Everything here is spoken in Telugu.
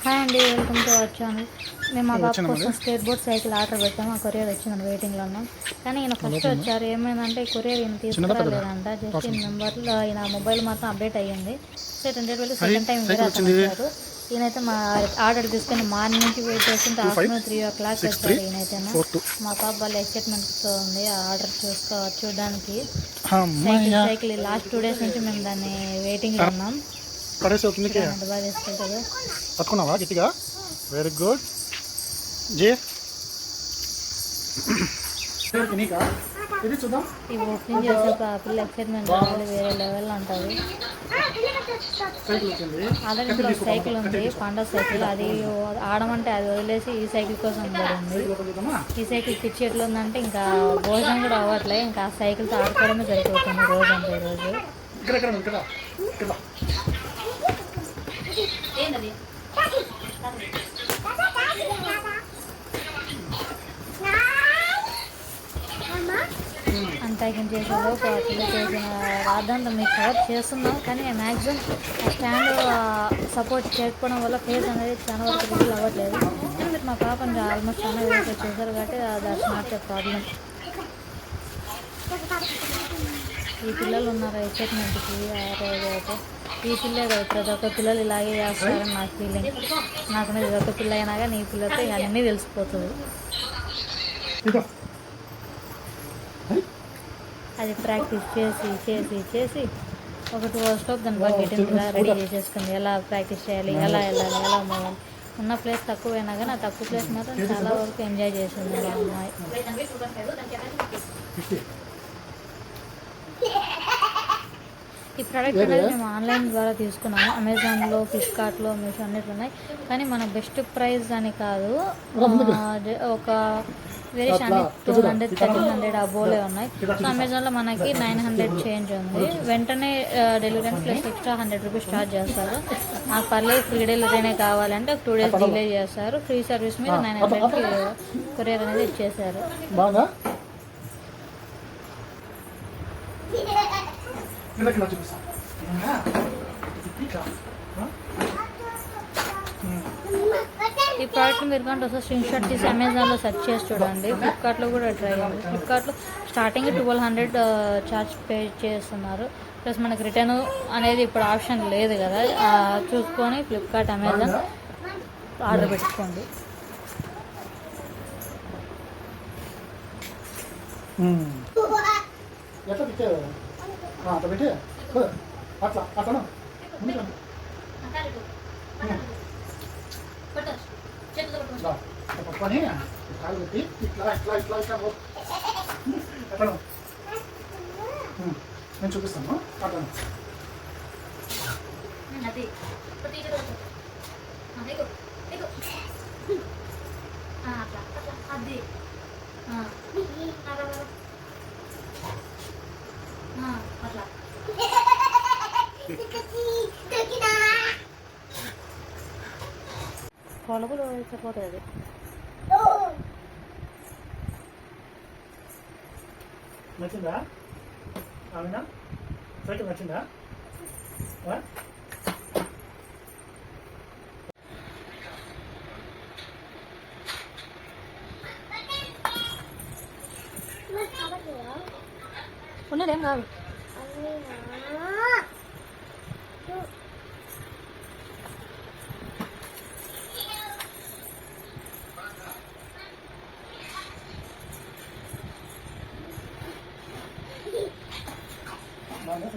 హాయ్ అండి, వెల్కమ్ టు అవర్ ఛానల్. మేము మా బాబు కోసం స్కేట్ బోర్డ్ సైకిల్ ఆర్డర్ పెట్టాము. ఆ కొరియర్ వచ్చిందని వెయిటింగ్లో ఉన్నాం. కానీ ఈయన ఫస్ట్ వచ్చారు. ఏమైందంటే ఈ కొరియర్ ఈయన తీసుకురాలేదంట. జస్ట్ ఈ నెంబర్లో ఈయన మొబైల్ మాత్రం అప్డేట్ అయ్యింది. సో 20 సెకండ్ టైం వేరే అతను వచ్చారు. ఈయనైతే మా ఆర్డర్ తీసుకొని మార్నింగ్ నుంచి వెయిట్ చేస్తుంటే ఆఫ్టర్నూన్ 3 o'clock వచ్చారు. ఈయనైతే మా పాప వాళ్ళ ఎక్సైట్మెంట్తో ఉంది ఆ ఆర్డర్ చూడడానికి. సైకిల్ లాస్ట్ 2 days నుంచి మేము దాన్ని వెయిటింగ్లో ఉన్నాం. బాగా తీసుకుంటారు. పట్టుకున్నావా గట్టిగా? Very good. జే ఈ ఓపెనింగ్ చేసే పిల్ల ఎక్సైట్మెంట్ వేరే లెవెల్ ఉంటుంది. ఆల్రెడీ ఇంట్లో సైకిల్ ఉంది, పండగ సైకిల్. అది ఆడమంటే అది వదిలేసి ఈ సైకిల్ కోసం పడింది. ఈ సైకిల్ పిచ్చి ఎట్లా ఉందంటే ఇంకా భోజనం కూడా అవ్వట్లే. ఇంకా ఆ సైకిల్తో ఆడుకోవడమే సరిపోతుంది రోజంతా ఈరోజు. అన్ప్యాకింగ్ చేసేలో పిల్లలు చేసిన రాద్దాంతో మీకు కవర్ చేస్తున్నాం. కానీ మ్యాక్సిమం స్టాండ్ సపోర్ట్ చేయకపోవడం వల్ల ఫేస్ అనేది చాలా వరకు రివీల్ అవ్వట్లేదు. కానీ మీరు మా పాపని ఆల్మోస్ట్ చాలా వేసి చేశారు కాబట్టి దట్స్ నాట్ ఎ ప్రాబ్లం. ఈ పిల్లలు ఉన్నారు ఎక్సైట్మెంట్కి. అయితే ఈ పిల్లే కదా ప్రతి ఒక్క పిల్లలు ఇలాగే చేస్తారని నా ఫీలింగ్. నాకు ఇది ఒక పిల్ల అయినా కానీ ఈ పిల్లతో అన్నీ తెలిసిపోతుంది. అది ప్రాక్టీస్ చేసి చేసి చేసి ఒక 2 hours దాని బకెట్ ఇలా రెడీ చేసేసుకుంది. ఎలా ప్రాక్టీస్ చేయాలి, ఎలా వెళ్ళాలి, ఎలా మూవాలి. ఉన్న ప్లేస్ తక్కువైనా కానీ ఆ తక్కువ ప్లేస్ మాత్రం చాలా వరకు ఎంజాయ్ చేసింది మా అమ్మాయి. ఈ ప్రోడక్ట్ అనేది మేము ఆన్లైన్ ద్వారా తీసుకున్నాము. అమెజాన్లో, ఫ్లిప్కార్ట్లో, మీషో అన్నిట్లో ఉన్నాయి. కానీ మన బెస్ట్ ప్రైస్ అని కాదు, ఒక వేరియేషన్ 200, 1300 అబోలే ఉన్నాయి. సో అమెజాన్లో మనకి 900 చేంజ్ ఉంది. వెంటనే delivery plus extra 100 rupees charge చేస్తారు. నాకు పర్లేదు ఫ్రీ డెలివరీనే కావాలంటే 2 days డిలే చేస్తారు. ఫ్రీ సర్వీస్ మీద 900కి కొరియర్ అనేది ఇచ్చేసారు. ఈ ప్రోడక్ట్ మీరు కంటే ఒకసారి స్క్రీన్ షాట్ తీసి అమెజాన్లో సెర్చ్ చేసి చూడండి. ఫ్లిప్కార్ట్లో కూడా ట్రై చేయండి. ఫ్లిప్కార్ట్లో స్టార్టింగ్ 1200 ఛార్జ్ పే చేస్తున్నారు. ప్లస్ మనకి రిటర్న్ అనేది ఇప్పుడు ఆప్షన్ లేదు కదా. చూసుకొని ఫ్లిప్కార్ట్, అమెజాన్ ఆర్డర్ పెట్టుకోండి. నేను చూపిస్తాను. అట్లా కొలబులు వేసిపోతుంది. నచ్చిందా? అవునా? సైకిల్ నచ్చిందా? ఉన్నదేం కాదు. బాగా